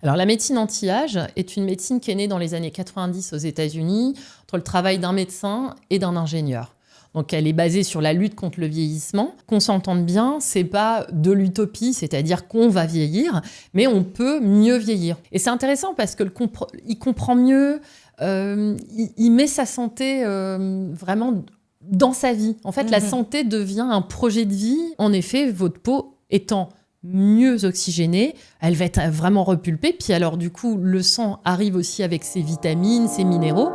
Alors, la médecine anti-âge est une médecine qui est née dans les années 90 aux États-Unis, entre le travail d'un médecin et d'un ingénieur. Donc, elle est basée sur la lutte contre le vieillissement. Qu'on s'entende bien, c'est pas de l'utopie, c'est-à-dire qu'on va vieillir, mais on peut mieux vieillir. Et c'est intéressant parce qu'il comprend mieux, il met sa santé vraiment dans sa vie. En fait, la santé devient un projet de vie. En effet, votre peau étant mieux oxygénée, elle va être vraiment repulpée. Puis alors, du coup, le sang arrive aussi avec ses vitamines, ses minéraux.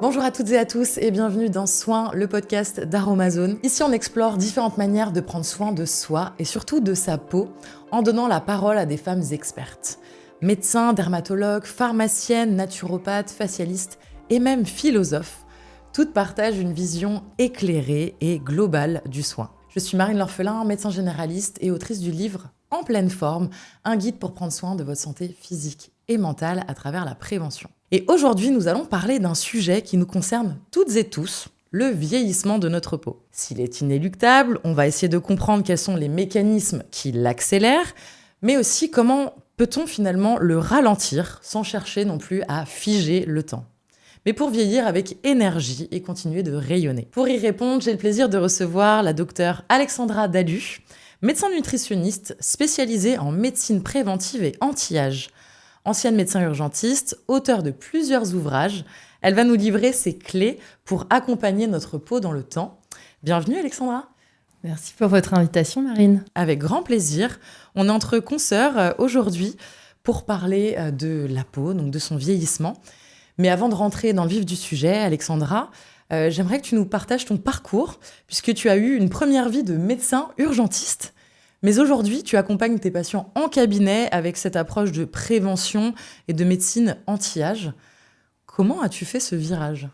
Bonjour à toutes et à tous et bienvenue dans Soin, le podcast d'Aromazone. Ici, on explore différentes manières de prendre soin de soi et surtout de sa peau en donnant la parole à des femmes expertes. Médecins, dermatologues, pharmaciennes, naturopathes, facialistes et même philosophes. Toutes partagent une vision éclairée et globale du soin. Je suis Marine L'Orphelin, médecin généraliste et autrice du livre En pleine forme, un guide pour prendre soin de votre santé physique et mentale à travers la prévention. Et aujourd'hui, nous allons parler d'un sujet qui nous concerne toutes et tous, le vieillissement de notre peau. S'il est inéluctable, on va essayer de comprendre quels sont les mécanismes qui l'accélèrent, mais aussi comment peut-on finalement le ralentir sans chercher non plus à figer le temps. Mais pour vieillir avec énergie et continuer de rayonner. Pour y répondre, j'ai le plaisir de recevoir la docteure Alexandra Dalu, médecin nutritionniste spécialisée en médecine préventive et anti-âge. Ancienne médecin urgentiste, auteure de plusieurs ouvrages, elle va nous livrer ses clés pour accompagner notre peau dans le temps. Bienvenue Alexandra. Merci pour votre invitation, Marine. Avec grand plaisir. On est entre consoeurs aujourd'hui pour parler de la peau, donc de son vieillissement. Mais avant de rentrer dans le vif du sujet, Alexandra, j'aimerais que tu nous partages ton parcours, puisque tu as eu une première vie de médecin urgentiste. Mais aujourd'hui, tu accompagnes tes patients en cabinet avec cette approche de prévention et de médecine anti-âge. Comment as-tu fait ce virage ?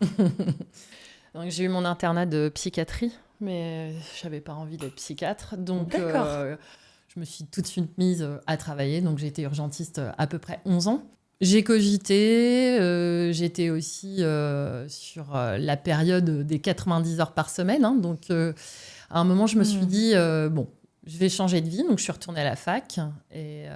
Donc, j'ai eu mon internat de psychiatrie, mais je n'avais pas envie d'être psychiatre. Donc, je me suis tout de suite mise à travailler. Donc, j'ai été urgentiste à peu près 11 ans. J'ai cogité, j'étais aussi sur la période des 90 heures par semaine. Donc, à un moment, je me suis dit, je vais changer de vie. Donc, je suis retournée à la fac. Et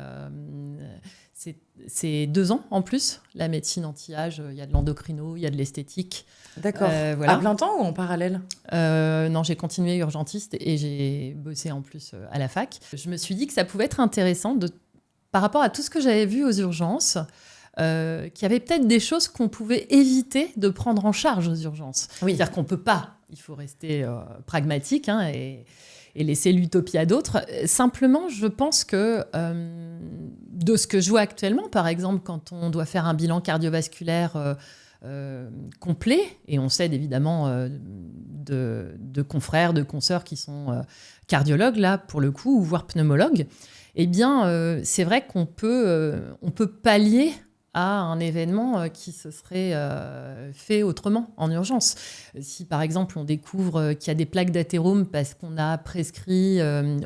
c'est 2 ans en plus, la médecine anti-âge. Il y a de l'endocrino, il y a de l'esthétique. D'accord. Voilà. À plein temps ou en parallèle ? Non, j'ai continué urgentiste et j'ai bossé en plus à la fac. Je me suis dit que ça pouvait être intéressant par rapport à tout ce que j'avais vu aux urgences, qu'il y avait peut-être des choses qu'on pouvait éviter de prendre en charge aux urgences. Oui. C'est-à-dire qu'on ne peut pas, il faut rester pragmatique et laisser l'utopie à d'autres. Simplement, je pense que de ce que je vois actuellement, par exemple, quand on doit faire un bilan cardiovasculaire complet, et on s'aide évidemment de confrères, de consoeurs qui sont cardiologues, là, pour le coup, ou voire pneumologues, eh bien, c'est vrai qu'on peut pallier à un événement qui se serait fait autrement, en urgence. Si, par exemple, on découvre qu'il y a des plaques d'athérome parce qu'on a prescrit,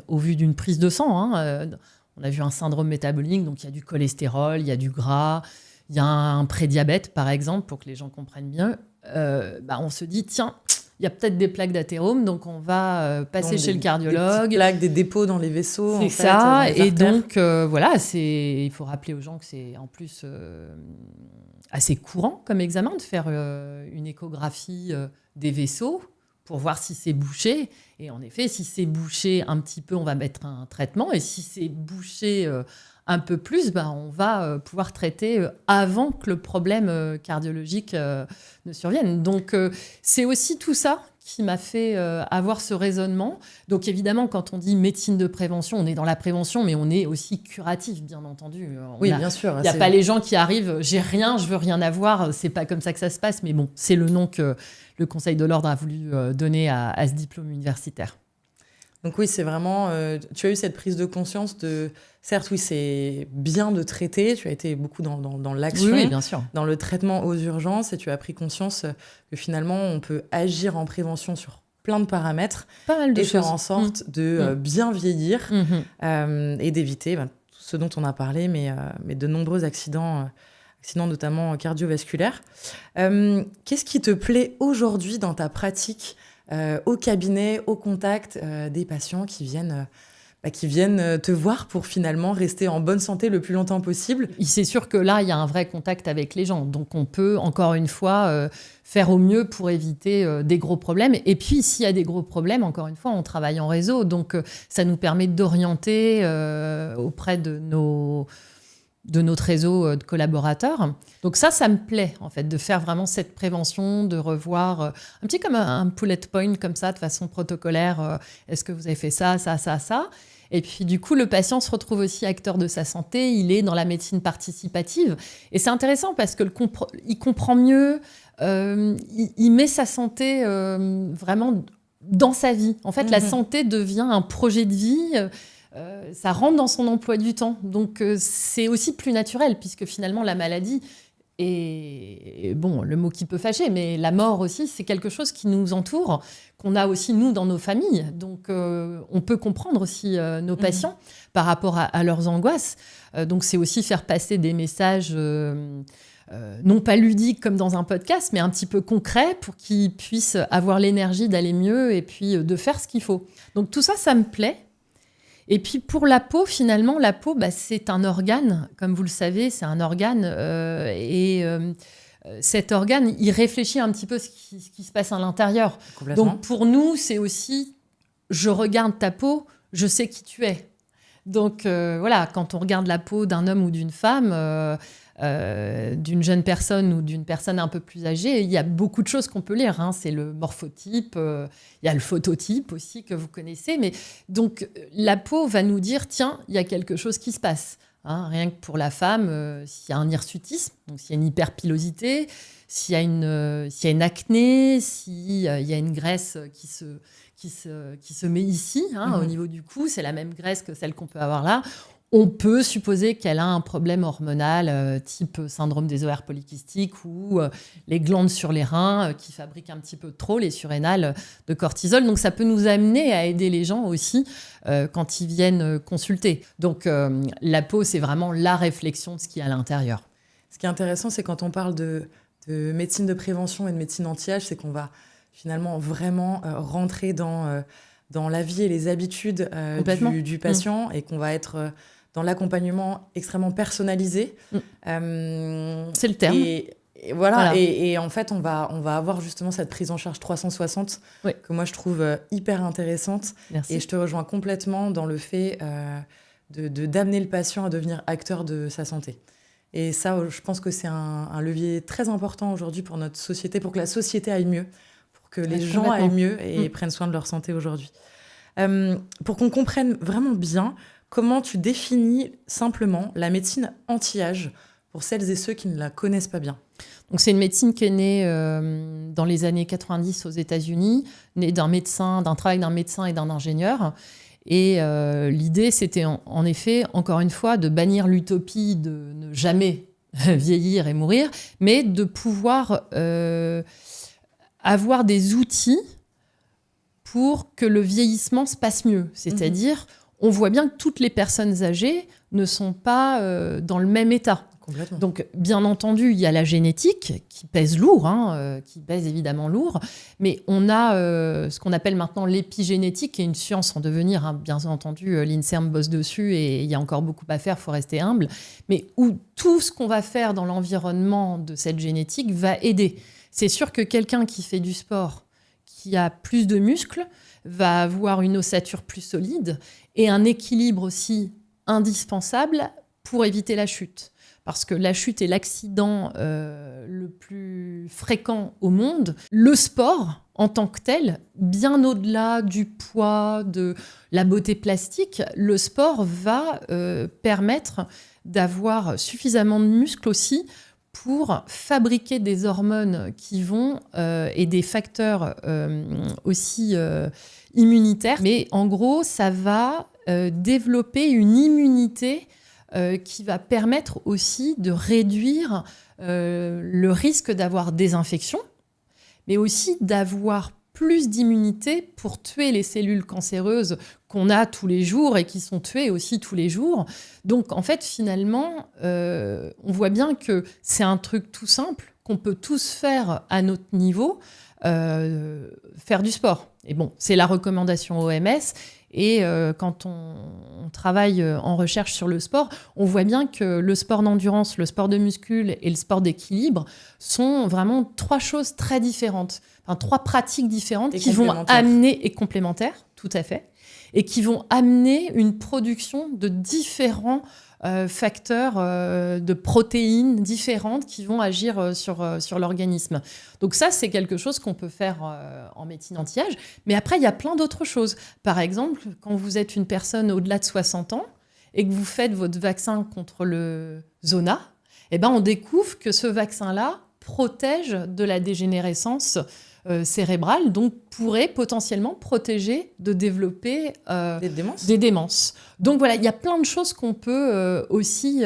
au vu d'une prise de sang, on a vu un syndrome métabolique, donc il y a du cholestérol, il y a du gras, il y a un prédiabète, par exemple, pour que les gens comprennent bien, on se dit, tiens, il y a peut-être des plaques d'athérome, donc on va passer chez le cardiologue. Des plaques, des dépôts dans les vaisseaux. C'est ça, et donc il faut rappeler aux gens que c'est en plus assez courant comme examen de faire une échographie des vaisseaux pour voir si c'est bouché. Et en effet, si c'est bouché un petit peu, on va mettre un traitement, et si c'est bouché un peu plus, on va pouvoir traiter avant que le problème cardiologique ne survienne. Donc, c'est aussi tout ça qui m'a fait avoir ce raisonnement. Donc, évidemment, quand on dit médecine de prévention, on est dans la prévention, mais on est aussi curatif, bien entendu. Bien sûr. Il n'y a pas les gens qui arrivent, j'ai rien, je veux rien avoir, c'est pas comme ça que ça se passe, mais bon, c'est le nom que le Conseil de l'Ordre a voulu donner à ce diplôme universitaire. Donc oui, c'est vraiment... tu as eu cette prise de conscience de... Certes, oui, c'est bien de traiter. Tu as été beaucoup dans l'action, oui, bien sûr, dans le traitement aux urgences, et tu as pris conscience que finalement, on peut agir en prévention sur plein de paramètres. Pas mal de choses. Faire en sorte de bien vieillir et d'éviter tout ce dont on a parlé, mais de nombreux accidents notamment cardiovasculaires. Qu'est-ce qui te plaît aujourd'hui dans ta pratique au cabinet, au contact des patients qui viennent qui viennent te voir pour finalement rester en bonne santé le plus longtemps possible. C'est sûr que là, il y a un vrai contact avec les gens. Donc, on peut, encore une fois, faire au mieux pour éviter des gros problèmes. Et puis, s'il y a des gros problèmes, encore une fois, on travaille en réseau. Donc, ça nous permet d'orienter auprès de notre réseau de collaborateurs. Donc ça me plaît, en fait, de faire vraiment cette prévention, de revoir un petit comme un bullet point, comme ça, de façon protocolaire. Est-ce que vous avez fait ça, ça, ça, ça ? Et puis, du coup, le patient se retrouve aussi acteur de sa santé. Il est dans la médecine participative. Et c'est intéressant parce qu'il comprend mieux, il met sa santé vraiment dans sa vie. En fait, la santé devient un projet de vie. Ça rentre dans son emploi du temps. Donc, c'est aussi plus naturel puisque finalement, la maladie et bon, le mot qui peut fâcher, mais la mort aussi, c'est quelque chose qui nous entoure, qu'on a aussi, nous, dans nos familles. Donc, on peut comprendre aussi nos patients par rapport à leurs angoisses. Donc, c'est aussi faire passer des messages, non pas ludiques comme dans un podcast, mais un petit peu concrets pour qu'ils puissent avoir l'énergie d'aller mieux et puis de faire ce qu'il faut. Donc, tout ça, ça me plaît. Et puis pour la peau, finalement, la peau, c'est un organe, comme vous le savez, c'est un organe. Cet organe, il réfléchit un petit peu ce qui se passe à l'intérieur. Donc pour nous, c'est aussi, je regarde ta peau, je sais qui tu es. Donc voilà, quand on regarde la peau d'un homme ou d'une femme, d'une jeune personne ou d'une personne un peu plus âgée, il y a beaucoup de choses qu'on peut lire. C'est le morphotype, il y a le phototype aussi que vous connaissez. Mais donc, la peau va nous dire, tiens, il y a quelque chose qui se passe. Rien que pour la femme, s'il y a un hirsutisme, donc s'il y a une hyperpilosité, s'il y a une acné, s'il y a une graisse qui se met ici, au niveau du cou, c'est la même graisse que celle qu'on peut avoir là. On peut supposer qu'elle a un problème hormonal type syndrome des ovaires polykystiques ou les glandes sur les reins qui fabriquent un petit peu trop les surrénales de cortisol. Donc, ça peut nous amener à aider les gens aussi quand ils viennent consulter. Donc, la peau, c'est vraiment la réflexion de ce qu'il y a à l'intérieur. Ce qui est intéressant, c'est quand on parle de médecine de prévention et de médecine anti-âge, c'est qu'on va finalement vraiment rentrer dans la vie et les habitudes du patient et qu'on va être dans l'accompagnement extrêmement personnalisé. C'est le terme. Et voilà. Et en fait, on va avoir justement cette prise en charge 360 que moi, je trouve hyper intéressante. Merci. Et je te rejoins complètement dans le fait d'amener le patient à devenir acteur de sa santé. Et ça, je pense que c'est un levier très important aujourd'hui pour notre société, pour que la société aille mieux, pour que les gens aillent mieux et prennent soin de leur santé aujourd'hui. Pour qu'on comprenne vraiment bien, comment tu définis simplement la médecine anti-âge pour celles et ceux qui ne la connaissent pas bien? Donc, c'est une médecine qui est née dans les années 90 aux États-Unis, née d'un travail d'un médecin et d'un ingénieur. Et l'idée, c'était en effet, encore une fois, de bannir l'utopie de ne jamais vieillir et mourir, mais de pouvoir avoir des outils pour que le vieillissement se passe mieux. C'est-à-dire, on voit bien que toutes les personnes âgées ne sont pas dans le même état. Complètement. Donc, bien entendu, il y a la génétique qui pèse lourd, qui pèse évidemment lourd, mais on a ce qu'on appelle maintenant l'épigénétique, qui est une science en devenir. Bien entendu, l'INSERM bosse dessus et il y a encore beaucoup à faire, il faut rester humble, mais où tout ce qu'on va faire dans l'environnement de cette génétique va aider. C'est sûr que quelqu'un qui fait du sport, qui a plus de muscles, va avoir une ossature plus solide et un équilibre aussi indispensable pour éviter la chute. Parce que la chute est l'accident le plus fréquent au monde. Le sport, en tant que tel, bien au-delà du poids, de la beauté plastique, le sport va permettre d'avoir suffisamment de muscles aussi pour fabriquer des hormones qui vont et des facteurs aussi immunitaires. Mais en gros, ça va développer une immunité qui va permettre aussi de réduire le risque d'avoir des infections, mais aussi d'avoir plus d'immunité pour tuer les cellules cancéreuses qu'on a tous les jours et qui sont tuées aussi tous les jours. Donc, en fait, finalement, on voit bien que c'est un truc tout simple qu'on peut tous faire à notre niveau, faire du sport. Et bon, c'est la recommandation OMS. Et quand on travaille en recherche sur le sport, on voit bien que le sport d'endurance, le sport de muscle et le sport d'équilibre sont vraiment 3 choses très différentes. Enfin, 3 pratiques différentes qui vont amener, et complémentaires, tout à fait, et qui vont amener une production de différents facteurs de protéines différentes qui vont agir sur l'organisme. Donc ça, c'est quelque chose qu'on peut faire en médecine anti-âge. Mais après, il y a plein d'autres choses. Par exemple, quand vous êtes une personne au-delà de 60 ans et que vous faites votre vaccin contre le zona, eh ben, on découvre que ce vaccin-là protège de la dégénérescence cérébrale, donc pourrait potentiellement protéger de développer des démences. Donc voilà, il y a plein de choses qu'on peut aussi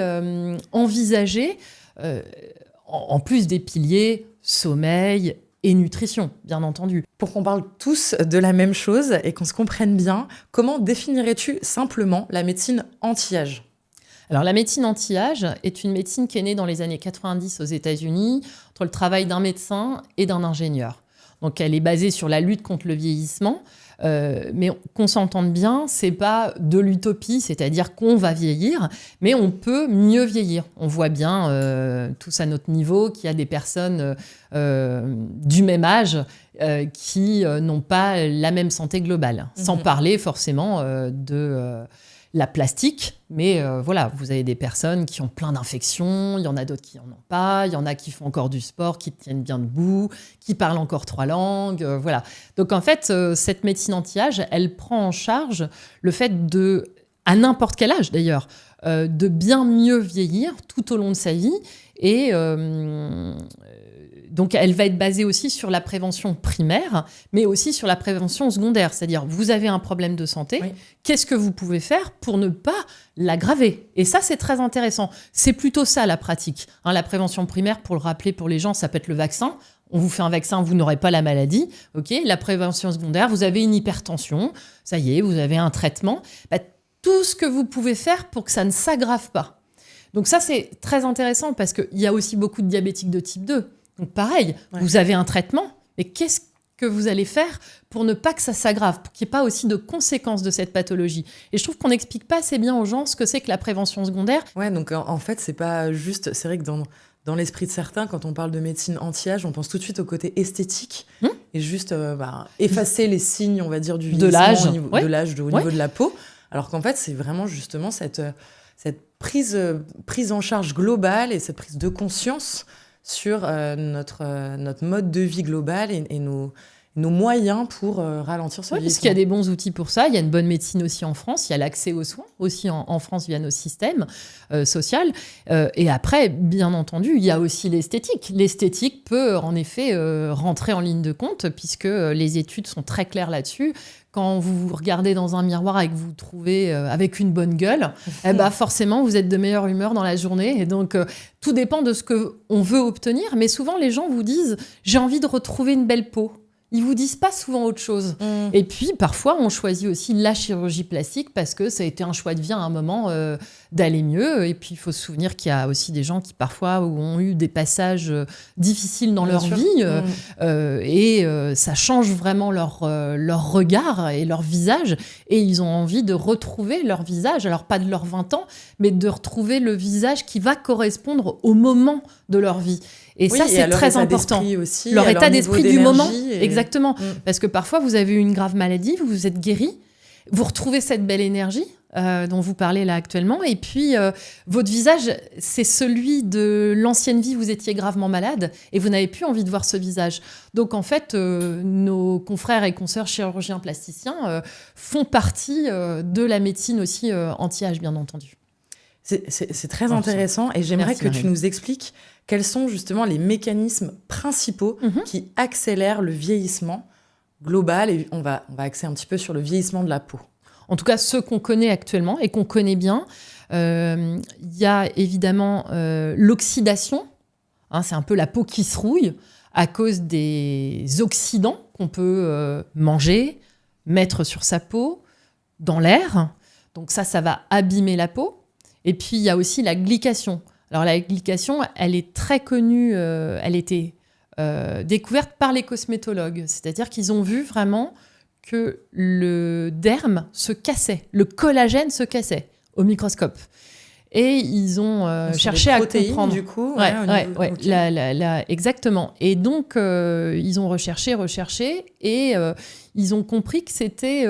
envisager, en plus des piliers sommeil et nutrition, bien entendu. Pour qu'on parle tous de la même chose et qu'on se comprenne bien, comment définirais-tu simplement la médecine anti-âge ? Alors, la médecine anti-âge est une médecine qui est née dans les années 90 aux États-Unis, entre le travail d'un médecin et d'un ingénieur. Donc, elle est basée sur la lutte contre le vieillissement. Mais qu'on s'entende bien, c'est pas de l'utopie, c'est-à-dire qu'on va vieillir, mais on peut mieux vieillir. On voit bien, tous à notre niveau, qu'il y a des personnes du même âge qui n'ont pas la même santé globale. Sans parler forcément de la plastique, mais voilà, vous avez des personnes qui ont plein d'infections, il y en a d'autres qui n'en ont pas, il y en a qui font encore du sport, qui tiennent bien debout, qui parlent encore 3 langues, voilà. Donc en fait, cette médecine anti-âge, elle prend en charge le fait de, à n'importe quel âge d'ailleurs, de bien mieux vieillir tout au long de sa vie. Et donc, elle va être basée aussi sur la prévention primaire, mais aussi sur la prévention secondaire. C'est-à-dire, vous avez un problème de santé, oui. Qu'est-ce que vous pouvez faire pour ne pas l'aggraver ? Et ça, c'est très intéressant. C'est plutôt ça, la pratique. La prévention primaire, pour le rappeler pour les gens, ça peut être le vaccin. On vous fait un vaccin, vous n'aurez pas la maladie. Okay ? La prévention secondaire, vous avez une hypertension. Ça y est, vous avez un traitement. Tout ce que vous pouvez faire pour que ça ne s'aggrave pas. Donc ça, c'est très intéressant parce qu'il y a aussi beaucoup de diabétiques de type 2. Donc pareil, vous avez un traitement, mais qu'est-ce que vous allez faire pour ne pas que ça s'aggrave, pour qu'il n'y ait pas aussi de conséquences de cette pathologie ? Et je trouve qu'on n'explique pas assez bien aux gens ce que c'est que la prévention secondaire. Ouais, donc en fait, c'est pas juste... C'est vrai que dans l'esprit de certains, quand on parle de médecine anti-âge, on pense tout de suite au côté esthétique et juste effacer les signes, on va dire, du vieillissement de l'âge, au niveau de la peau. Alors qu'en fait, c'est vraiment justement cette prise en charge globale et cette prise de conscience sur notre mode de vie global et nos moyens pour ralentir ce vieillissement. Parce qu'il y a des bons outils pour ça. Il y a une bonne médecine aussi en France. Il y a l'accès aux soins aussi en France via nos systèmes sociaux. Et après, bien entendu, il y a aussi l'esthétique. L'esthétique peut en effet rentrer en ligne de compte puisque les études sont très claires là-dessus. Quand vous vous regardez dans un miroir et que vous vous trouvez avec une bonne gueule, forcément, vous êtes de meilleure humeur dans la journée. Et donc, tout dépend de ce qu'on veut obtenir. Mais souvent, les gens vous disent « j'ai envie de retrouver une belle peau ». Ils vous disent pas souvent autre chose. Et puis, parfois, on choisit aussi la chirurgie plastique parce que ça a été un choix de vie à un moment d'aller mieux. Et puis, il faut se souvenir qu'il y a aussi des gens qui, parfois, ont eu des passages difficiles dans leur vie. Et ça change vraiment leur regard et leur visage. Et ils ont envie de retrouver leur visage. Alors, pas de leurs 20 ans, mais de retrouver le visage qui va correspondre au moment de leur vie. Et ça, c'est très important. Aussi, leur état d'esprit du moment. Et... Exactement. Parce que parfois, vous avez eu une grave maladie, vous vous êtes guéri, vous retrouvez cette belle énergie dont vous parlez là actuellement. Et puis, votre visage, c'est celui de l'ancienne vie, vous étiez gravement malade et vous n'avez plus envie de voir ce visage. Donc, en fait, nos confrères et consoeurs chirurgiens plasticiens font partie de la médecine aussi anti-âge, bien entendu. C'est très intéressant et j'aimerais que tu nous expliques quels sont justement les mécanismes principaux qui accélèrent le vieillissement global. Et on va axer un petit peu sur le vieillissement de la peau. En tout cas, ceux qu'on connaît actuellement et qu'on connaît bien, il y a évidemment l'oxydation. C'est un peu la peau qui se rouille à cause des oxydants qu'on peut manger, mettre sur sa peau, dans l'air. Donc ça va abîmer la peau. Et puis, il y a aussi la glycation. Alors, la glycation, elle est très connue. Elle était découverte par les cosmétologues. C'est-à-dire qu'ils ont vu vraiment que le derme se cassait, le collagène se cassait au microscope. Et ils ont cherché à comprendre. Du coup, exactement. Et donc, ils ont recherché, et ils ont compris que c'était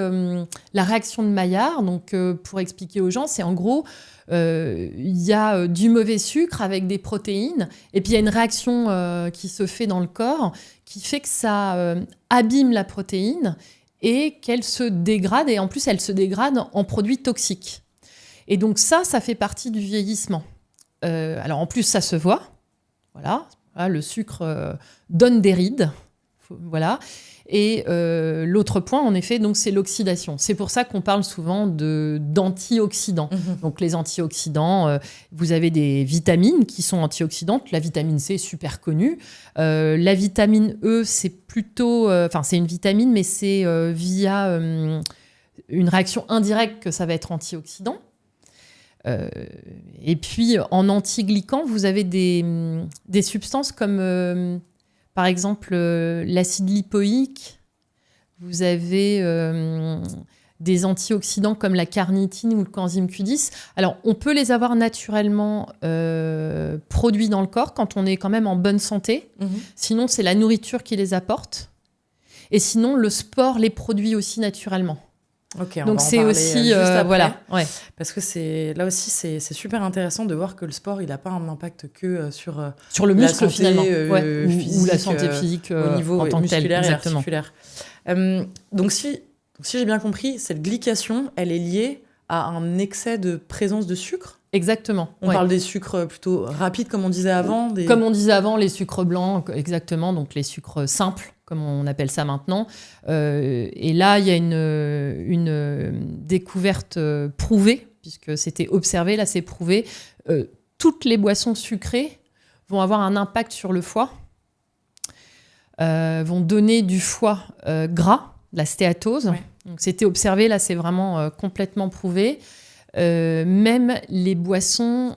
la réaction de Maillard. Donc, pour expliquer aux gens, c'est en gros, il y a du mauvais sucre avec des protéines, et puis il y a une réaction qui se fait dans le corps qui fait que ça abîme la protéine et qu'elle se dégrade. Et en plus, elle se dégrade en produits toxiques. Et donc ça fait partie du vieillissement. Alors en plus, ça se voit. Voilà, le sucre donne des rides. Voilà. Et l'autre point, en effet, donc, c'est l'oxydation. C'est pour ça qu'on parle souvent d'antioxydants. Donc les antioxydants, vous avez des vitamines qui sont antioxydantes. La vitamine C, super connue. La vitamine E, c'est plutôt... c'est une vitamine, mais c'est via une réaction indirecte que ça va être antioxydant. Et puis en antiglycans, vous avez des substances comme par exemple l'acide lipoïque, vous avez des antioxydants comme la carnitine ou le coenzyme Q10. Alors on peut les avoir naturellement produits dans le corps quand on est quand même en bonne santé. Sinon c'est la nourriture qui les apporte, et sinon le sport les produit aussi naturellement. Ok, donc c'est aussi juste après, voilà, parce que là aussi c'est super intéressant de voir que le sport il n'a pas un impact que sur le muscle santé, finalement, physique, ou la santé physique au niveau en tant que tel, musculaire et exactement. articulaire. Donc si j'ai bien compris, cette glycation elle est liée à un excès de présence de sucre. Exactement. On parle des sucres plutôt rapides, comme on disait avant. Comme on disait avant, les sucres blancs, exactement, donc les sucres simples, comme on appelle ça maintenant. Et là, il y a une découverte prouvée, puisque c'était observé, là c'est prouvé. Toutes les boissons sucrées vont avoir un impact sur le foie, vont donner du foie gras, la stéatose. Ouais. Donc c'était observé, là c'est vraiment complètement prouvé. Même les boissons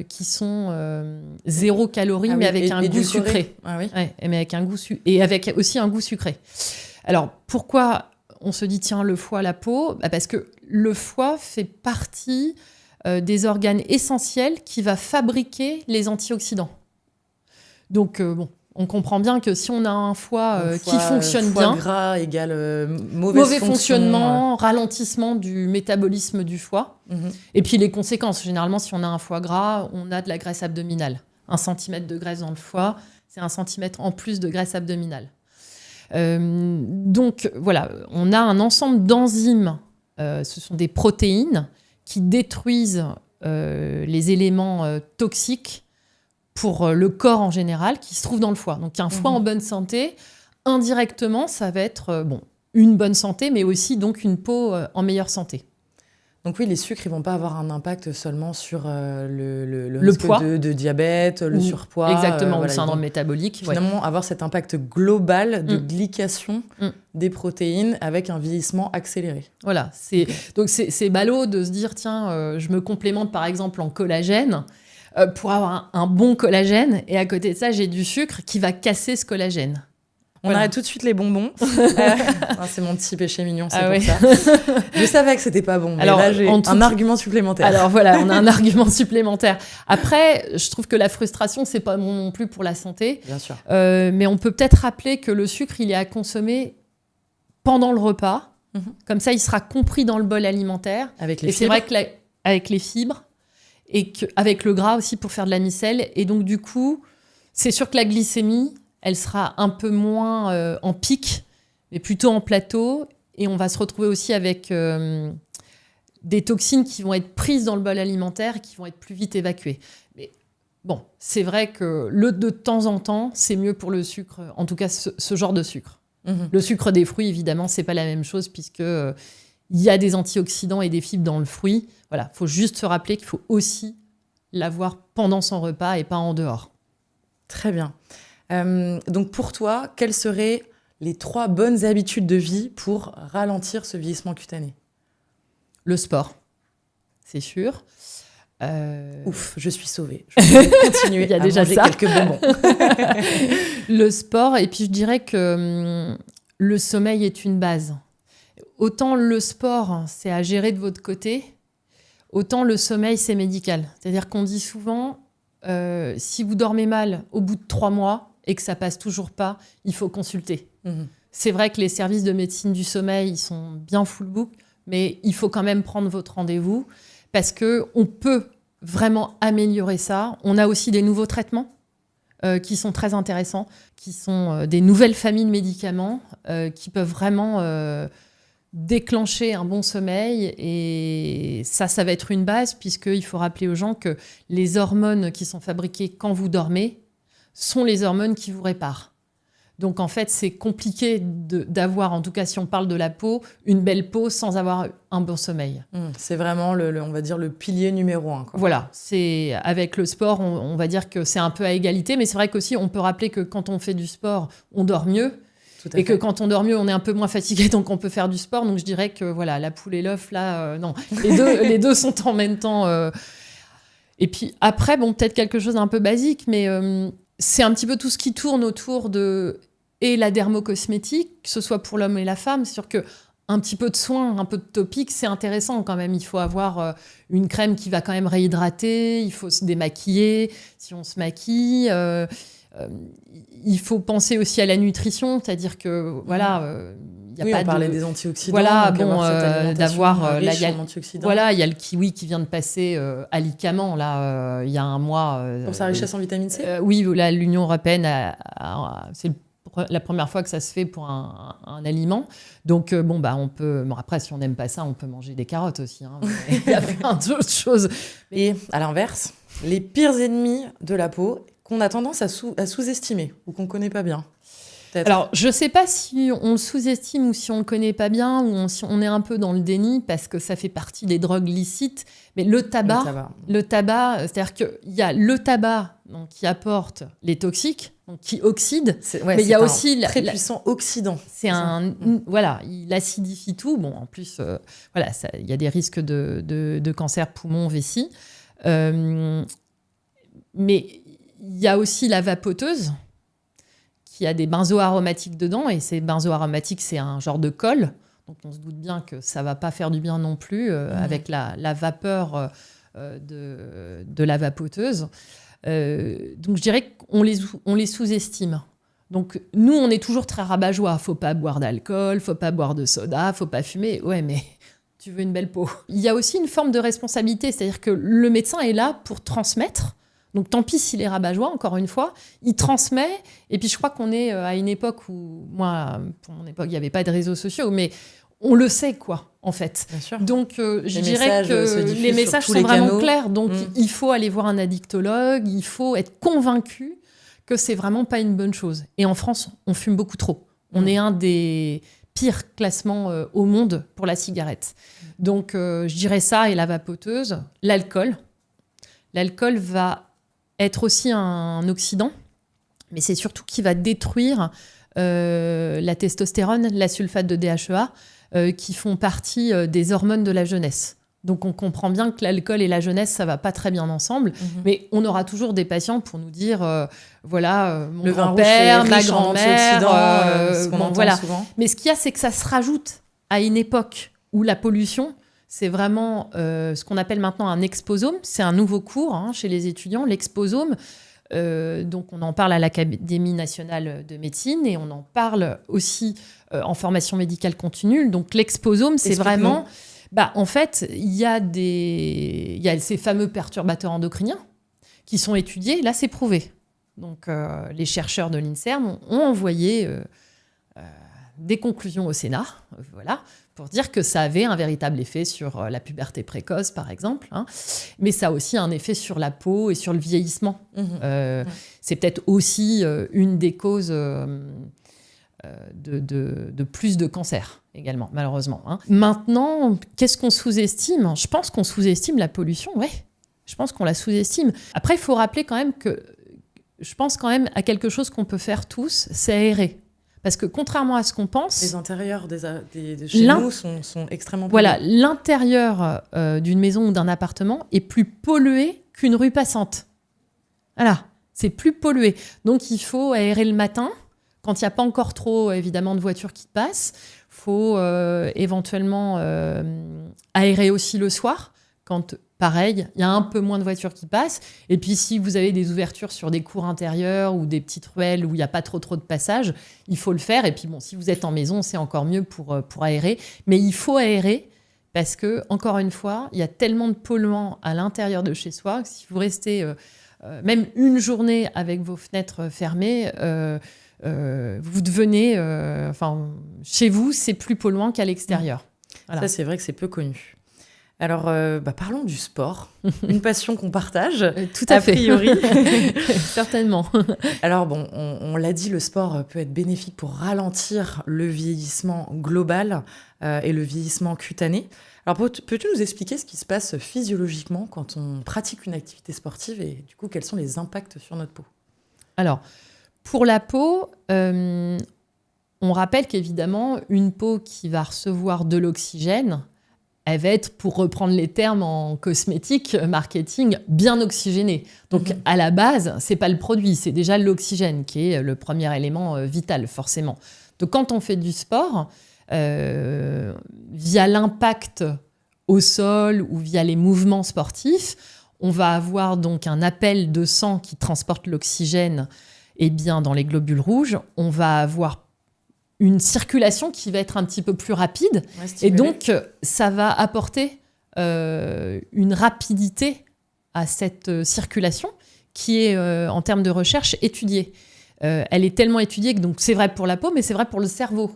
qui sont zéro calorie, mais avec un goût sucré. Ah oui. Mais avec un goût et avec aussi un goût sucré. Alors, pourquoi on se dit, tiens, le foie, la peau ? Parce que le foie fait partie des organes essentiels qui va fabriquer les antioxydants. Donc, on comprend bien que si on a un foie qui fonctionne bien... Foie gras égale mauvais fonctionnement, ralentissement du métabolisme du foie. Et puis les conséquences. Généralement, si on a un foie gras, on a de la graisse abdominale. 1 centimètre de graisse dans le foie, c'est 1 centimètre en plus de graisse abdominale. Donc voilà, on a un ensemble d'enzymes. Ce sont des protéines qui détruisent les éléments toxiques pour le corps en général, qui se trouve dans le foie. Donc, un foie en bonne santé, indirectement, ça va être une bonne santé, mais aussi donc une peau en meilleure santé. Donc oui, les sucres, ils vont pas avoir un impact seulement sur le risque poids de diabète, le surpoids. Exactement, le syndrome métabolique. Finalement, avoir cet impact global de glycation des protéines avec un vieillissement accéléré. Voilà, donc c'est ballot de se dire, tiens, je me complémente par exemple en collagène, pour avoir un bon collagène, et à côté de ça, j'ai du sucre qui va casser ce collagène. On arrête tout de suite les bonbons. C'est mon petit péché mignon, c'est pour ça. Je savais que c'était pas bon, mais alors, là, j'ai un argument supplémentaire. Alors voilà, on a un argument supplémentaire. Après, je trouve que la frustration, c'est pas bon non plus pour la santé. Bien sûr. Mais on peut peut-être rappeler que le sucre, il est à consommer pendant le repas. Comme ça, il sera compris dans le bol alimentaire. Avec les fibres. C'est vrai qu'avec les fibres, et avec le gras aussi pour faire de la micelle. Et donc, du coup, c'est sûr que la glycémie, elle sera un peu moins en pic, mais plutôt en plateau. Et on va se retrouver aussi avec des toxines qui vont être prises dans le bol alimentaire, qui vont être plus vite évacuées. Mais bon, c'est vrai que de temps en temps, c'est mieux pour le sucre, en tout cas ce genre de sucre. Le sucre des fruits, évidemment, c'est pas la même chose, puisque... il y a des antioxydants et des fibres dans le fruit. Voilà, il faut juste se rappeler qu'il faut aussi l'avoir pendant son repas et pas en dehors. Très bien. Donc pour toi, quelles seraient les 3 bonnes habitudes de vie pour ralentir ce vieillissement cutané ? Le sport, c'est sûr. Ouf, je suis sauvée. Je vais continuer. Il y a à déjà manger ça. Quelques bonbons. Le sport, et puis je dirais que le sommeil est une base. autant le sport, c'est à gérer de votre côté, autant le sommeil, c'est médical. C'est-à-dire qu'on dit souvent, si vous dormez mal au bout de 3 mois et que ça passe toujours pas, il faut consulter. C'est vrai que les services de médecine du sommeil, ils sont bien full book, mais il faut quand même prendre votre rendez-vous parce qu'on peut vraiment améliorer ça. On a aussi des nouveaux traitements qui sont très intéressants, qui sont des nouvelles familles de médicaments qui peuvent vraiment déclencher un bon sommeil. Et ça va être une base, puisqu'il faut rappeler aux gens que les hormones qui sont fabriquées quand vous dormez sont les hormones qui vous réparent. Donc, en fait, c'est compliqué d'avoir, en tout cas, si on parle de la peau, une belle peau sans avoir un bon sommeil. C'est vraiment, on va dire, le pilier numéro 1. Quoi. Voilà. Avec le sport, on va dire que c'est un peu à égalité. Mais c'est vrai qu'aussi, on peut rappeler que quand on fait du sport, on dort mieux. Et que quand on dort mieux, on est un peu moins fatigué, donc on peut faire du sport. Donc, je dirais que, voilà, la poule et l'œuf, là, non. Les deux sont en même temps... Et puis, après, bon, peut-être quelque chose d'un peu basique, mais... c'est un petit peu tout ce qui tourne autour de et la dermocosmétique, que ce soit pour l'homme et la femme. C'est sûr qu'un petit peu de soin, un peu de topique, c'est intéressant quand même. Il faut avoir une crème qui va quand même réhydrater, il faut se démaquiller si on se maquille. Il faut penser aussi à la nutrition, c'est-à-dire que voilà... on parlait des antioxydants. Voilà, d'avoir il y a le kiwi qui vient de passer à l'ICAMAN, là, il y a un mois. Pour sa richesse en vitamine C oui, là, l'Union européenne, c'est la première fois que ça se fait pour un aliment. Donc, on peut... Bon, après, si on n'aime pas ça, on peut manger des carottes aussi. Hein, il y a plein d'autres choses. Et à l'inverse, les pires ennemis de la peau qu'on a tendance à sous-estimer ou qu'on ne connaît pas bien. Alors, je ne sais pas si on le sous-estime ou si on ne le connaît pas bien ou si on est un peu dans le déni parce que ça fait partie des drogues licites. Mais le tabac, c'est-à-dire qu'il y a le tabac donc, qui apporte les toxiques, donc, qui oxyde, mais il y a aussi... très puissant oxydant. Voilà, il acidifie tout. Bon, en plus, il y a des risques de cancer poumon, vessie. Mais il y a aussi la vapoteuse, qui a des benzoaromatiques dedans, et ces benzoaromatiques, c'est un genre de colle, donc on se doute bien que ça ne va pas faire du bien non plus avec la vapeur de la vapoteuse. Donc je dirais qu'on les sous-estime. Donc nous, on est toujours très rabat-joie. Il ne faut pas boire d'alcool, il ne faut pas boire de soda, il ne faut pas fumer. Ouais, mais tu veux une belle peau. Il y a aussi une forme de responsabilité, c'est-à-dire que le médecin est là pour transmettre. Donc tant pis s'il est rabat-joie, encore une fois, il transmet. Et puis je crois qu'on est à une époque où, moi, pour mon époque, il n'y avait pas de réseaux sociaux, mais on le sait, quoi, en fait. Bien sûr. Donc je dirais que les messages sont vraiment clairs. Donc il faut aller voir un addictologue, il faut être convaincu que c'est vraiment pas une bonne chose. Et en France, on fume beaucoup trop. On est un des pires classements au monde pour la cigarette. Donc je dirais ça et la vapoteuse. L'alcool. L'alcool va être aussi un oxydant, mais c'est surtout qu'il va détruire la testostérone, la sulfate de DHEA, qui font partie des hormones de la jeunesse. Donc on comprend bien que l'alcool et la jeunesse, ça va pas très bien ensemble, mais on aura toujours des patients pour nous dire, mon grand-père, ma grand-mère, voilà. Souvent. Mais ce qu'il y a, c'est que ça se rajoute à une époque où la pollution, c'est vraiment ce qu'on appelle maintenant un exposome. C'est un nouveau cours chez les étudiants, l'exposome. Donc on en parle à l'Académie nationale de médecine et on en parle aussi en formation médicale continue. Donc l'exposome, c'est vraiment... en fait, il y a ces fameux perturbateurs endocriniens qui sont étudiés. Là, c'est prouvé. Donc les chercheurs de l'INSERM ont envoyé des conclusions au Sénat, pour dire que ça avait un véritable effet sur la puberté précoce, par exemple, mais ça a aussi un effet sur la peau et sur le vieillissement. C'est peut-être aussi une des causes de plus de cancers, également, malheureusement. Maintenant, qu'est-ce qu'on sous-estime ? Je pense qu'on sous-estime la pollution, ouais. Je pense qu'on la sous-estime. Après, il faut rappeler quand même que je pense quand même à quelque chose qu'on peut faire tous, c'est aérer. Parce que contrairement à ce qu'on pense... Les intérieurs de chez nous sont extrêmement pollués. Voilà, l'intérieur d'une maison ou d'un appartement est plus pollué qu'une rue passante. Voilà, c'est plus pollué. Donc il faut aérer le matin, quand il n'y a pas encore trop, évidemment, de voitures qui passent. Il faut éventuellement aérer aussi le soir, quand, pareil, il y a un peu moins de voitures qui passent. Et puis, si vous avez des ouvertures sur des cours intérieures ou des petites ruelles où il n'y a pas trop de passage, il faut le faire. Et puis, bon, si vous êtes en maison, c'est encore mieux pour aérer. Mais il faut aérer parce que, encore une fois, il y a tellement de polluants à l'intérieur de chez soi que si vous restez même une journée avec vos fenêtres fermées, vous devenez... chez vous, c'est plus polluant qu'à l'extérieur. Voilà. Ça, c'est vrai que c'est peu connu. Alors, parlons du sport, une passion qu'on partage, tout à fait. A priori. Certainement. Alors bon, on l'a dit, le sport peut être bénéfique pour ralentir le vieillissement global et le vieillissement cutané. Alors, peux-tu nous expliquer ce qui se passe physiologiquement quand on pratique une activité sportive et du coup, quels sont les impacts sur notre peau ? Alors, pour la peau, on rappelle qu'évidemment, une peau qui va recevoir de l'oxygène, elle va être, pour reprendre les termes en cosmétique, marketing, bien oxygénée. Donc, à la base, c'est pas le produit, c'est déjà l'oxygène qui est le premier élément vital, forcément. Donc, quand on fait du sport, via l'impact au sol ou via les mouvements sportifs, on va avoir donc un appel de sang qui transporte l'oxygène dans les globules rouges. On va avoir une circulation qui va être un petit peu plus rapide. Ouais, et donc, ça va apporter une rapidité à cette circulation qui est, en termes de recherche, étudiée. Elle est tellement étudiée que donc, c'est vrai pour la peau, mais c'est vrai pour le cerveau.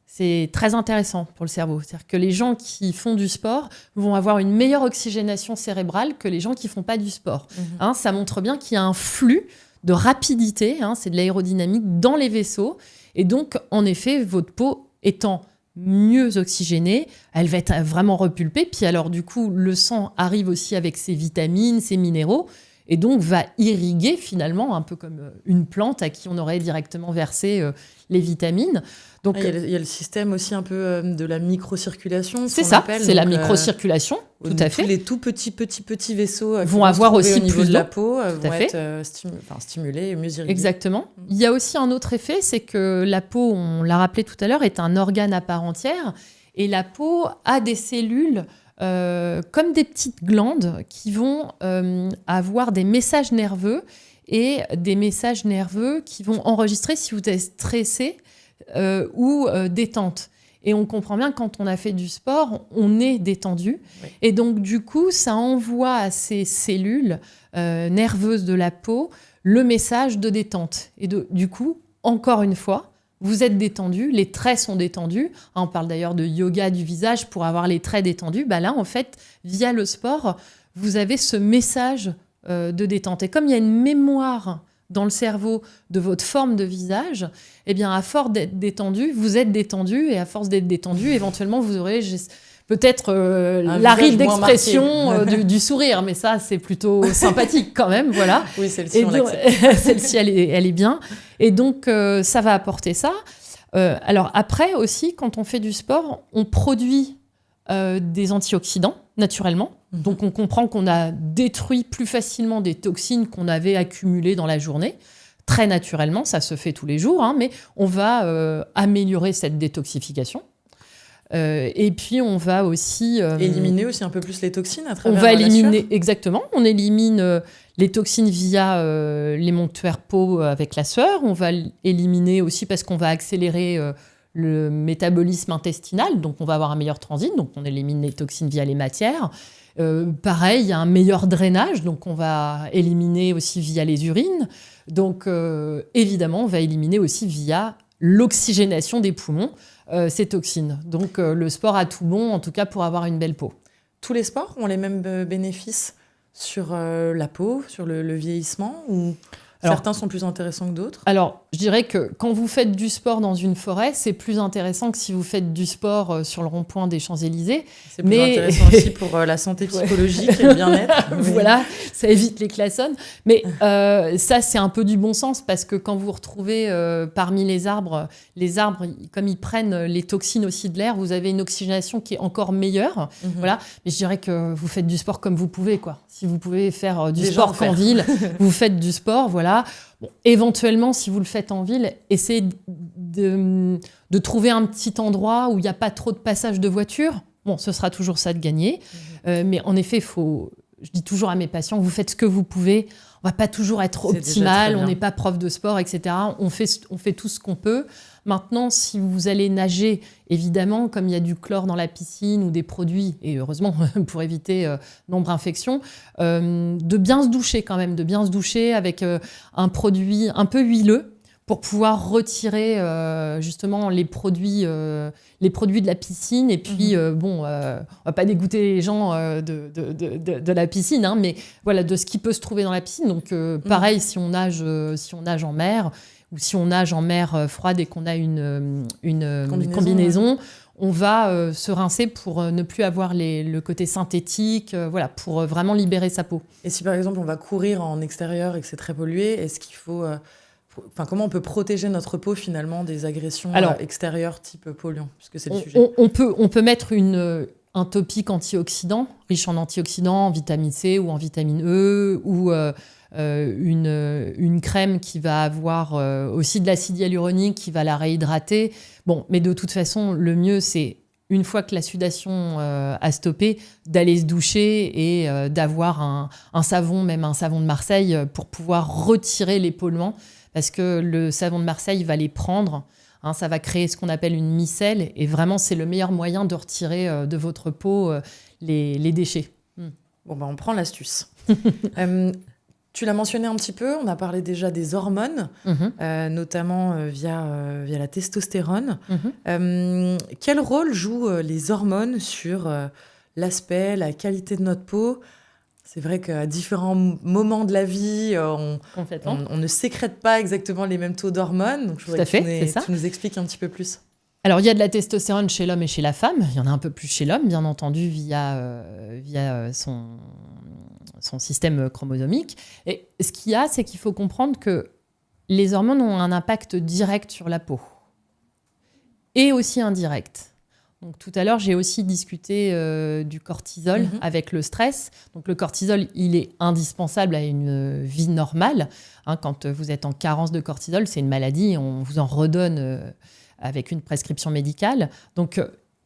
C'est très intéressant pour le cerveau. C'est-à-dire que les gens qui font du sport vont avoir une meilleure oxygénation cérébrale que les gens qui ne font pas du sport. Ça montre bien qu'il y a un flux de rapidité, c'est de l'aérodynamique dans les vaisseaux. Et donc, en effet, votre peau étant mieux oxygénée, elle va être vraiment repulpée. Puis alors, du coup, le sang arrive aussi avec ses vitamines, ses minéraux, et donc va irriguer finalement, un peu comme une plante à qui on aurait directement versé les vitamines. Donc, il y a le système aussi un peu de la microcirculation. C'est ça, c'est la microcirculation, tout à fait. Les tout petits vaisseaux vont avoir aussi au niveau plus de la peau vont être stimulés et mieux irrigués. Exactement. Il y a aussi un autre effet, c'est que la peau, on l'a rappelé tout à l'heure, est un organe à part entière. Et la peau a des cellules comme des petites glandes qui vont avoir des messages nerveux et des messages nerveux qui vont enregistrer si vous êtes stressé ou détente. Et on comprend bien que quand on a fait du sport, on est détendu. Oui. Et donc, du coup, ça envoie à ces cellules nerveuses de la peau le message de détente. Et du coup, encore une fois, vous êtes détendu, les traits sont détendus. On parle d'ailleurs de yoga du visage pour avoir les traits détendus. Là, en fait, via le sport, vous avez ce message de détente. Et comme il y a une mémoire dans le cerveau de votre forme de visage, à force d'être détendu, vous êtes détendu, et à force d'être détendu, éventuellement, vous aurez peut-être l'arrêt d'expression du sourire, mais ça, c'est plutôt sympathique quand même, voilà. Oui, celle-ci, on l'accepte. Celle-ci, elle est bien. Et donc, ça va apporter ça. Alors après aussi, quand on fait du sport, on produit des antioxydants, naturellement. Donc, on comprend qu'on a détruit plus facilement des toxines qu'on avait accumulées dans la journée. Très naturellement, ça se fait tous les jours, mais on va améliorer cette détoxification. Et puis, on va aussi... éliminer aussi un peu plus les toxines à travers la sueur. On va éliminer, sueur. exactement. On élimine les toxines via l'émonctoire peau avec la sueur. On va éliminer aussi parce qu'on va accélérer le métabolisme intestinal. Donc, on va avoir un meilleur transit. Donc, on élimine les toxines via les matières. Pareil, il y a un meilleur drainage. Donc, on va éliminer aussi via les urines. Donc, évidemment, on va éliminer aussi via l'oxygénation des poumons ces toxines. Donc, le sport a tout bon, en tout cas, pour avoir une belle peau. Tous les sports ont les mêmes bénéfices sur la peau, sur le vieillissement ou certains sont plus intéressants que d'autres? Alors, je dirais que quand vous faites du sport dans une forêt, c'est plus intéressant que si vous faites du sport sur le rond-point des Champs-Élysées. C'est plus intéressant aussi pour la santé psychologique et le bien-être. Voilà, ça évite les klaxons. Mais ça, c'est un peu du bon sens parce que quand vous vous retrouvez parmi les arbres, comme ils prennent les toxines aussi de l'air, vous avez une oxygénation qui est encore meilleure. Voilà. Mais je dirais que vous faites du sport comme vous pouvez, quoi. Si vous pouvez faire du sport qu'en ville, vous faites du sport, voilà. Voilà. Bon, éventuellement, si vous le faites en ville, essayez de trouver un petit endroit où il n'y a pas trop de passage de voiture. Bon, ce sera toujours ça de gagner. Mais en effet, je dis toujours à mes patients, vous faites ce que vous pouvez. On ne va pas toujours être optimal, on n'est pas prof de sport, etc. On fait tout ce qu'on peut. Maintenant, si vous allez nager, évidemment, comme il y a du chlore dans la piscine ou des produits, et heureusement pour éviter nombre d'infections, de bien se doucher quand même, de bien se doucher avec un produit un peu huileux pour pouvoir retirer justement les produits de la piscine. Et puis, on va pas dégoûter les gens de la piscine, hein, mais voilà, de ce qui peut se trouver dans la piscine. Donc, pareil, si on nage en mer, ou si on nage en mer froide et qu'on a une combinaison, on va se rincer pour ne plus avoir le côté synthétique, pour vraiment libérer sa peau. Et si par exemple on va courir en extérieur et que c'est très pollué, est-ce qu'il faut... comment on peut protéger notre peau finalement des agressions extérieures type polluant, puisque c'est le sujet. On peut mettre un topique antioxydant, riche en antioxydants, en vitamine C ou en vitamine E, ou une crème qui va avoir aussi de l'acide hyaluronique qui va la réhydrater. Bon, mais de toute façon, le mieux, c'est, une fois que la sudation a stoppé, d'aller se doucher et d'avoir un savon, même un savon de Marseille, pour pouvoir retirer les polluants, parce que le savon de Marseille va les prendre. Hein, ça va créer ce qu'on appelle une micelle, et vraiment, c'est le meilleur moyen de retirer de votre peau les déchets. Bon, on prend l'astuce. Tu l'as mentionné un petit peu, on a parlé déjà des hormones, notamment via la testostérone. Quel rôle jouent les hormones sur l'aspect, la qualité de notre peau ? C'est vrai qu'à différents moments de la vie, on ne sécrète pas exactement les mêmes taux d'hormones. Donc je voudrais que tu nous expliques un petit peu plus. Alors, il y a de la testostérone chez l'homme et chez la femme. Il y en a un peu plus chez l'homme, bien entendu, via son système chromosomique. Et ce qu'il y a, c'est qu'il faut comprendre que les hormones ont un impact direct sur la peau et aussi indirect. Donc, tout à l'heure, j'ai aussi discuté du cortisol avec le stress. Donc, le cortisol, il est indispensable à une vie normale. Hein, quand vous êtes en carence de cortisol, c'est une maladie, on vous en redonne avec une prescription médicale. Donc,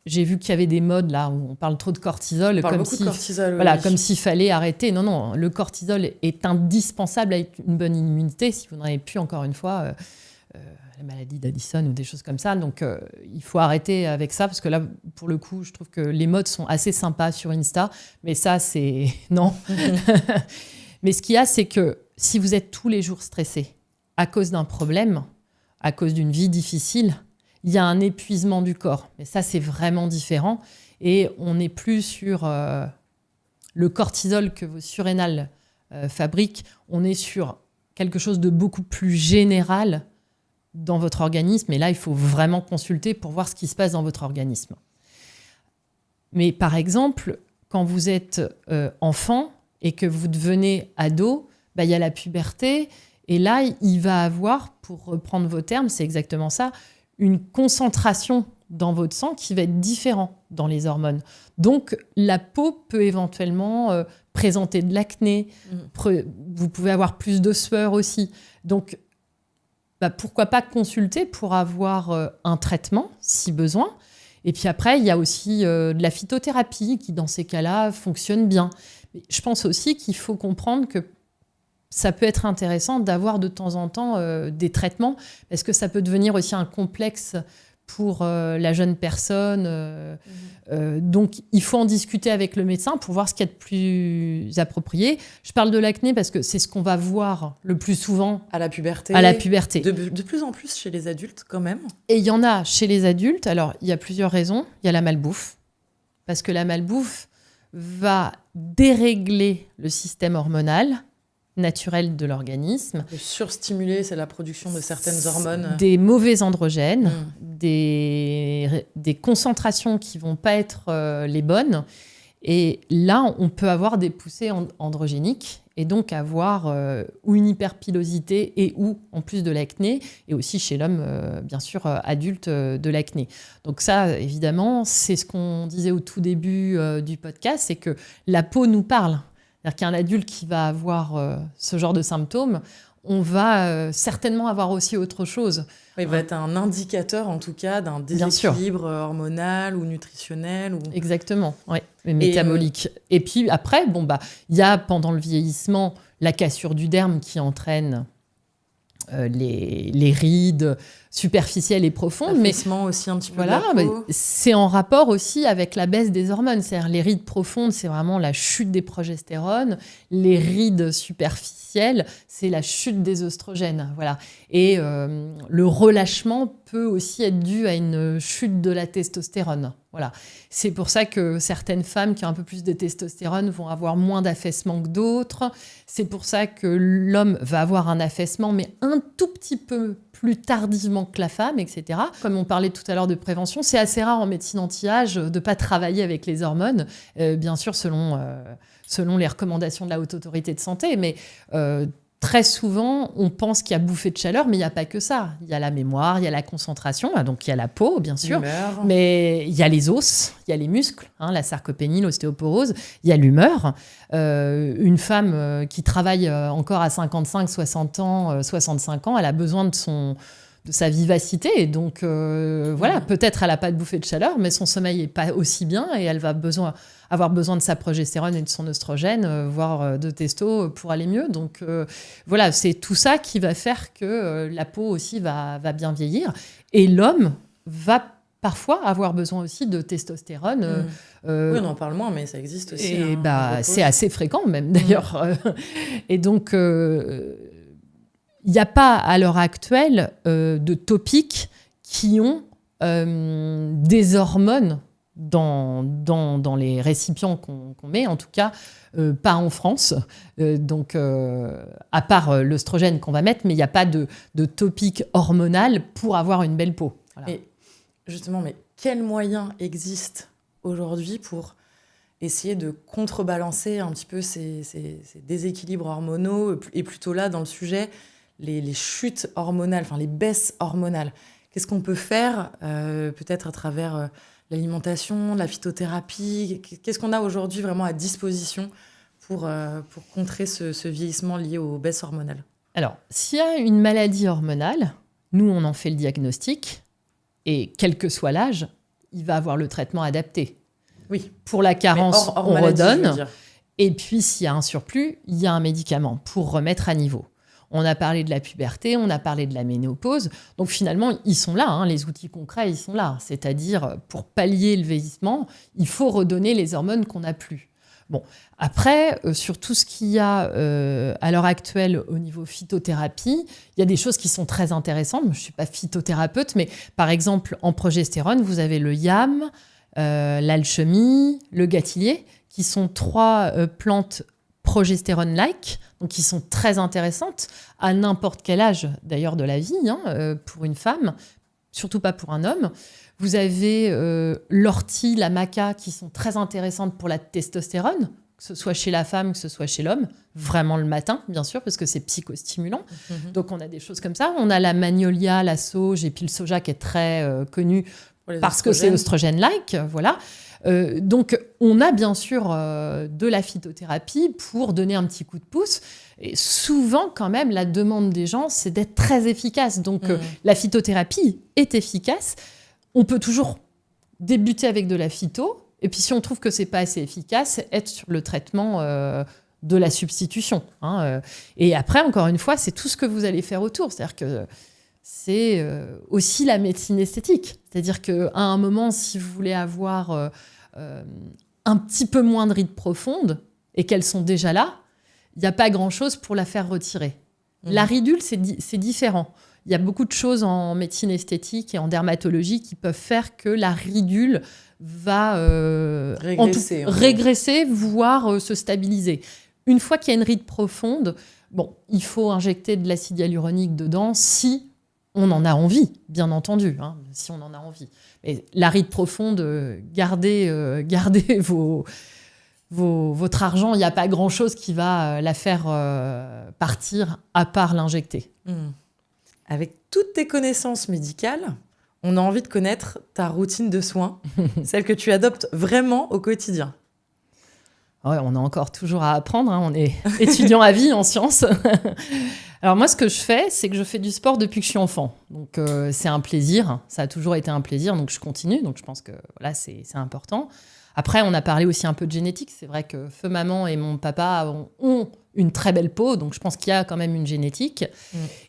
j'ai vu qu'il y avait des modes là où on parle trop de cortisol, comme s'il fallait arrêter. Non, le cortisol est indispensable à une bonne immunité. Si vous n'en avez plus, encore une fois, la maladie d'Addison ou des choses comme ça. Donc, il faut arrêter avec ça, parce que là, pour le coup, je trouve que les modes sont assez sympas sur Insta, mais ça, c'est... non. Mais ce qu'il y a, c'est que si vous êtes tous les jours stressé à cause d'un problème, à cause d'une vie difficile, il y a un épuisement du corps. Mais ça, c'est vraiment différent. Et on n'est plus sur le cortisol que vos surrénales fabriquent. On est sur quelque chose de beaucoup plus général dans votre organisme. Et là, il faut vraiment consulter pour voir ce qui se passe dans votre organisme. Mais par exemple, quand vous êtes enfant et que vous devenez ado, il y a la puberté. Et là, il va avoir, pour reprendre vos termes, c'est exactement ça, une concentration dans votre sang qui va être différente dans les hormones. Donc, la peau peut éventuellement présenter de l'acné. Vous pouvez avoir plus de sueur aussi. Donc, pourquoi pas consulter pour avoir un traitement, si besoin. Et puis après, il y a aussi de la phytothérapie qui, dans ces cas-là, fonctionne bien. Mais je pense aussi qu'il faut comprendre que ça peut être intéressant d'avoir de temps en temps des traitements, parce que ça peut devenir aussi un complexe pour la jeune personne. Donc, il faut en discuter avec le médecin pour voir ce qu'il y a de plus approprié. Je parle de l'acné parce que c'est ce qu'on va voir le plus souvent à la puberté. De plus en plus chez les adultes, quand même. Et il y en a chez les adultes. Alors, il y a plusieurs raisons. Il y a la malbouffe, parce que la malbouffe va dérégler le système hormonal naturel de l'organisme. Le surstimuler, c'est la production de certaines hormones. Des mauvais androgènes, des concentrations qui ne vont pas être les bonnes. Et là, on peut avoir des poussées androgéniques et donc avoir ou une hyperpilosité et ou, en plus de l'acné, et aussi chez l'homme, bien sûr, adulte, de l'acné. Donc ça, évidemment, c'est ce qu'on disait au tout début du podcast, c'est que la peau nous parle. C'est-à-dire qu'un adulte qui va avoir ce genre de symptômes, on va certainement avoir aussi autre chose. Il va être un indicateur, en tout cas, d'un déséquilibre hormonal ou nutritionnel. Ou... Exactement, oui, métabolique. Et puis après, il y a pendant le vieillissement la cassure du derme qui entraîne les rides superficielles et profondes. L'affaissement aussi un petit peu de la peau. C'est en rapport aussi avec la baisse des hormones. C'est-à-dire les rides profondes, c'est vraiment la chute des progestérones. Les rides superficielles, c'est la chute des œstrogènes. Voilà. Et le relâchement peut aussi être dû à une chute de la testostérone. Voilà. C'est pour ça que certaines femmes qui ont un peu plus de testostérone vont avoir moins d'affaissement que d'autres. C'est pour ça que l'homme va avoir un affaissement, mais un tout petit peu plus tardivement que la femme, etc. Comme on parlait tout à l'heure de prévention, c'est assez rare en médecine anti-âge de ne pas travailler avec les hormones, bien sûr selon les recommandations de la Haute Autorité de Santé, mais très souvent, on pense qu'il y a bouffée de chaleur, mais il n'y a pas que ça. Il y a la mémoire, il y a la concentration, donc il y a la peau, bien sûr, mais il y a les os, il y a les muscles, la sarcopénie, l'ostéoporose, il y a l'humeur. Une femme qui travaille encore à 55, 60 ans, 65 ans, elle a besoin de sa vivacité. Et donc, peut-être elle n'a pas de bouffée de chaleur, mais son sommeil n'est pas aussi bien et elle va avoir besoin de sa progestérone et de son oestrogène, voire de testo pour aller mieux. Donc, c'est tout ça qui va faire que la peau aussi va bien vieillir. Et l'homme va parfois avoir besoin aussi de testostérone. Oui, on en parle moins, mais ça existe aussi. Et c'est assez fréquent même, d'ailleurs. Et donc... il n'y a pas, à l'heure actuelle, de topiques qui ont des hormones dans les récipients qu'on met, en tout cas, pas en France. À part l'œstrogène qu'on va mettre, mais il n'y a pas de topique hormonal pour avoir une belle peau. Voilà. Et justement, quels moyens existent aujourd'hui pour essayer de contrebalancer un petit peu ces déséquilibres hormonaux, et plutôt là, dans le sujet... les chutes hormonales, les baisses hormonales. Qu'est-ce qu'on peut faire, peut-être à travers l'alimentation, la phytothérapie? Qu'est-ce qu'on a aujourd'hui vraiment à disposition pour contrer ce vieillissement lié aux baisses hormonales? Alors, s'il y a une maladie hormonale, nous, on en fait le diagnostic, et quel que soit l'âge, il va avoir le traitement adapté. Oui. Pour la carence, hors on maladie, redonne. Et puis, s'il y a un surplus, il y a un médicament pour remettre à niveau. On a parlé de la puberté, on a parlé de la ménopause. Donc finalement, ils sont là, les outils concrets, ils sont là. C'est-à-dire, pour pallier le vieillissement, il faut redonner les hormones qu'on n'a plus. Bon, après, sur tout ce qu'il y a à l'heure actuelle au niveau phytothérapie, il y a des choses qui sont très intéressantes. Je ne suis pas phytothérapeute, mais par exemple, en progestérone, vous avez le yam, l'alchemie, le gâtillier, qui sont 3 plantes progestérone-like, donc qui sont très intéressantes à n'importe quel âge d'ailleurs de la vie, pour une femme, surtout pas pour un homme. Vous avez l'ortie, la maca, qui sont très intéressantes pour la testostérone, que ce soit chez la femme, que ce soit chez l'homme, vraiment le matin, bien sûr, parce que c'est psychostimulant. Donc on a des choses comme ça. On a la magnolia, la sauge, et puis le soja qui est très connu parce que c'est oestrogène-like, voilà. Donc, on a bien sûr de la phytothérapie pour donner un petit coup de pouce. Et souvent, quand même, la demande des gens, c'est d'être très efficace. Donc, la phytothérapie est efficace. On peut toujours débuter avec de la phyto. Et puis, si on trouve que c'est pas assez efficace, être sur le traitement de la substitution. Et après, encore une fois, c'est tout ce que vous allez faire autour. C'est-à-dire que c'est aussi la médecine esthétique. C'est-à-dire qu'à un moment, si vous voulez avoir un petit peu moins de rides profondes et qu'elles sont déjà là, il n'y a pas grand-chose pour la faire retirer. La ridule, c'est différent. Il y a beaucoup de choses en médecine esthétique et en dermatologie qui peuvent faire que la ridule va régresser, voire se stabiliser. Une fois qu'il y a une ride profonde, il faut injecter de l'acide hyaluronique dedans si on en a envie, bien entendu, si on en a envie. Mais la ride profonde, gardez votre argent. Il n'y a pas grand-chose qui va la faire partir à part l'injecter. Avec toutes tes connaissances médicales, on a envie de connaître ta routine de soins, celle que tu adoptes vraiment au quotidien. Ouais, on a encore toujours à apprendre. On est étudiant à vie en sciences. Alors moi, ce que je fais, c'est que je fais du sport depuis que je suis enfant. Donc c'est un plaisir, ça a toujours été un plaisir, donc je continue. Donc je pense que voilà, c'est important. Après, on a parlé aussi un peu de génétique. C'est vrai que feu maman et mon papa ont une très belle peau, donc je pense qu'il y a quand même une génétique.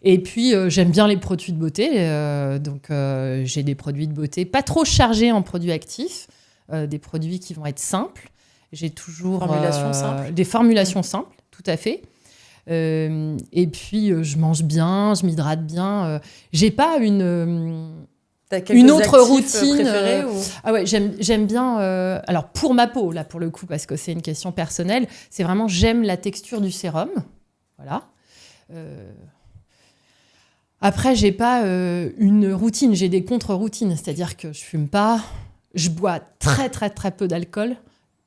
Et puis, j'aime bien les produits de beauté. Donc j'ai des produits de beauté pas trop chargés en produits actifs, des produits qui vont être simples. J'ai toujours des formulations simples, tout à fait. Et puis, je mange bien, je m'hydrate bien. J'ai pas une autre routine préférée Ah ouais, j'aime bien. Alors pour ma peau, là pour le coup, parce que c'est une question personnelle, c'est vraiment j'aime la texture du sérum. Voilà. Après, j'ai pas une routine, j'ai des contre-routines, c'est-à-dire que je fume pas, je bois très très très peu d'alcool,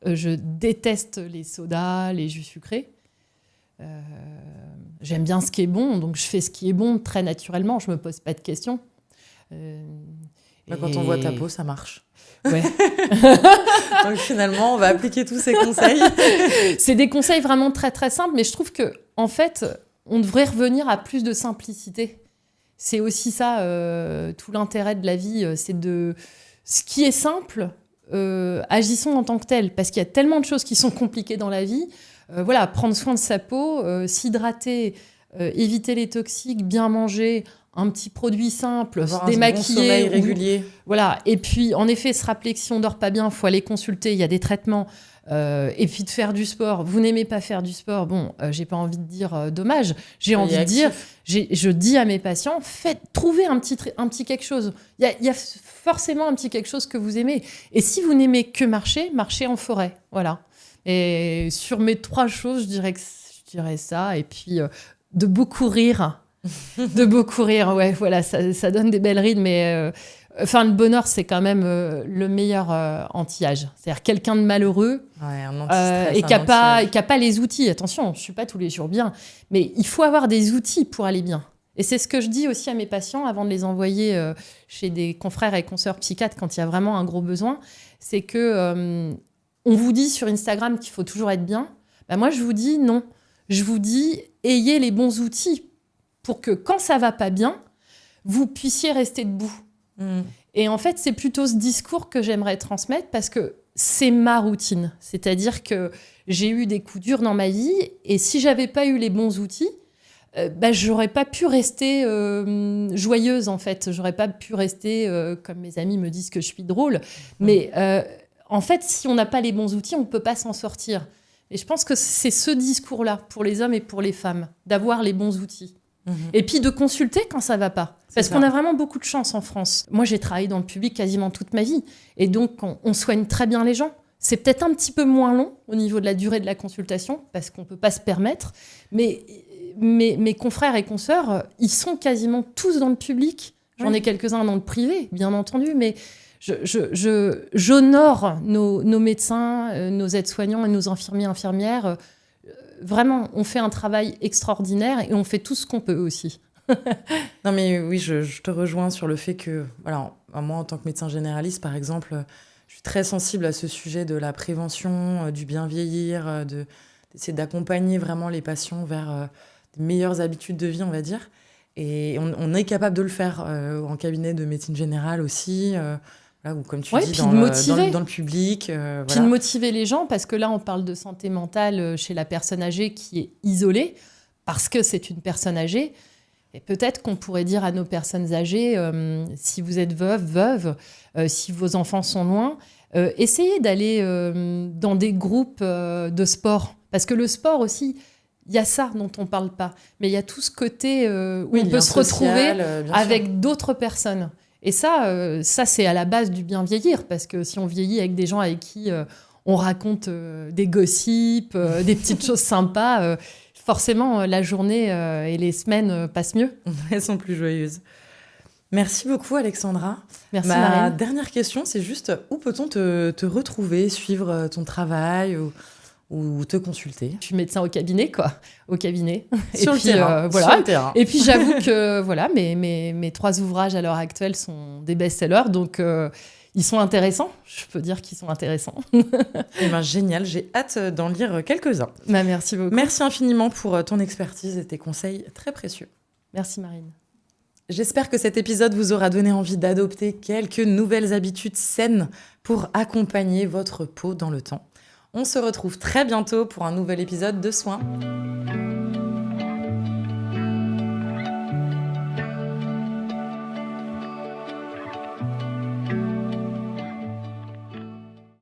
je déteste les sodas, les jus sucrés. J'aime bien ce qui est bon, donc je fais ce qui est bon très naturellement, je me pose pas de questions. Quand on voit ta peau, ça marche. Ouais. Donc finalement, on va appliquer tous ces conseils. C'est des conseils vraiment très très simples, mais je trouve que en fait, on devrait revenir à plus de simplicité. C'est aussi ça, tout l'intérêt de la vie, c'est de ce qui est simple, agissons en tant que tel, parce qu'il y a tellement de choses qui sont compliquées dans la vie. Voilà, prendre soin de sa peau, s'hydrater, éviter les toxiques, bien manger. Un petit produit simple, se démaquiller. Bon sommeil régulier. Voilà. Et puis, en effet, se rappeler que si on dort pas bien, il faut aller consulter, il y a des traitements. Et puis de faire du sport. Vous n'aimez pas faire du sport, bon, j'ai pas envie de dire dommage. J'ai envie de dire, je dis à mes patients, trouvez un petit quelque chose. Il y a forcément un petit quelque chose que vous aimez. Et si vous n'aimez que marcher, marchez en forêt. Voilà. Et sur mes 3 choses, je dirais ça. Et puis, de beaucoup rire. Ouais, voilà, ça donne des belles rides, mais le bonheur, c'est quand même le meilleur anti-âge. C'est-à-dire quelqu'un de malheureux et qui n'a pas les outils. Attention, je ne suis pas tous les jours bien, mais il faut avoir des outils pour aller bien. Et c'est ce que je dis aussi à mes patients avant de les envoyer chez des confrères et consoeurs psychiatres quand il y a vraiment un gros besoin. C'est que on vous dit sur Instagram qu'il faut toujours être bien. Ben moi, je vous dis non. Je vous dis, ayez les bons outils pour que quand ça va pas bien, vous puissiez rester debout. Et en fait, c'est plutôt ce discours que j'aimerais transmettre parce que c'est ma routine. C'est-à-dire que j'ai eu des coups durs dans ma vie et si j'avais pas eu les bons outils, j'aurais pas pu rester joyeuse en fait. J'aurais pas pu rester, comme mes amis me disent que je suis drôle. Mais en fait, si on n'a pas les bons outils, on peut pas s'en sortir. Et je pense que c'est ce discours-là pour les hommes et pour les femmes, d'avoir les bons outils. Et puis de consulter quand ça va pas. Parce qu'on a vraiment beaucoup de chance en France. Moi, j'ai travaillé dans le public quasiment toute ma vie. Et donc, on soigne très bien les gens. C'est peut-être un petit peu moins long au niveau de la durée de la consultation, parce qu'on peut pas se permettre. Mais mes confrères et consoeurs, ils sont quasiment tous dans le public. J'en ai quelques-uns dans le privé, bien entendu. Mais j'honore nos médecins, nos aides-soignants et nos infirmiers, infirmières. Vraiment, on fait un travail extraordinaire et on fait tout ce qu'on peut aussi. Non mais oui, je te rejoins sur le fait que, voilà, moi en tant que médecin généraliste par exemple, je suis très sensible à ce sujet de la prévention, du bien vieillir, d'essayer d'accompagner vraiment les patients vers de meilleures habitudes de vie, on va dire. Et on est capable de le faire en cabinet de médecine générale aussi. Là, ou comme tu dis, dans le public. Puis de motiver les gens, parce que là, on parle de santé mentale chez la personne âgée qui est isolée, parce que c'est une personne âgée. Et peut-être qu'on pourrait dire à nos personnes âgées, si vous êtes veuve, si vos enfants sont loin, essayez d'aller dans des groupes de sport. Parce que le sport aussi, il y a ça dont on ne parle pas. Mais il y a tout ce côté où on peut se retrouver avec d'autres personnes. Et ça, c'est à la base du bien vieillir, parce que si on vieillit avec des gens avec qui on raconte des gossips, des petites choses sympas, forcément, la journée et les semaines passent mieux. Elles sont plus joyeuses. Merci beaucoup, Alexandra. Merci, Ma Marine. dernière question, c'est juste, où peut-on te retrouver, suivre ton travail ou te consulter? Je suis médecin au cabinet, quoi. Au cabinet. Sur le terrain. Voilà. Sur le terrain. Et puis, j'avoue que voilà, mes 3 ouvrages à l'heure actuelle sont des best-sellers. Donc, Ils sont intéressants, je peux dire qu'ils sont intéressants. Eh ben, génial, j'ai hâte d'en lire quelques-uns. Merci beaucoup. Merci infiniment pour ton expertise et tes conseils très précieux. Merci Marine. J'espère que cet épisode vous aura donné envie d'adopter quelques nouvelles habitudes saines pour accompagner votre peau dans le temps. On se retrouve très bientôt pour un nouvel épisode de Soins.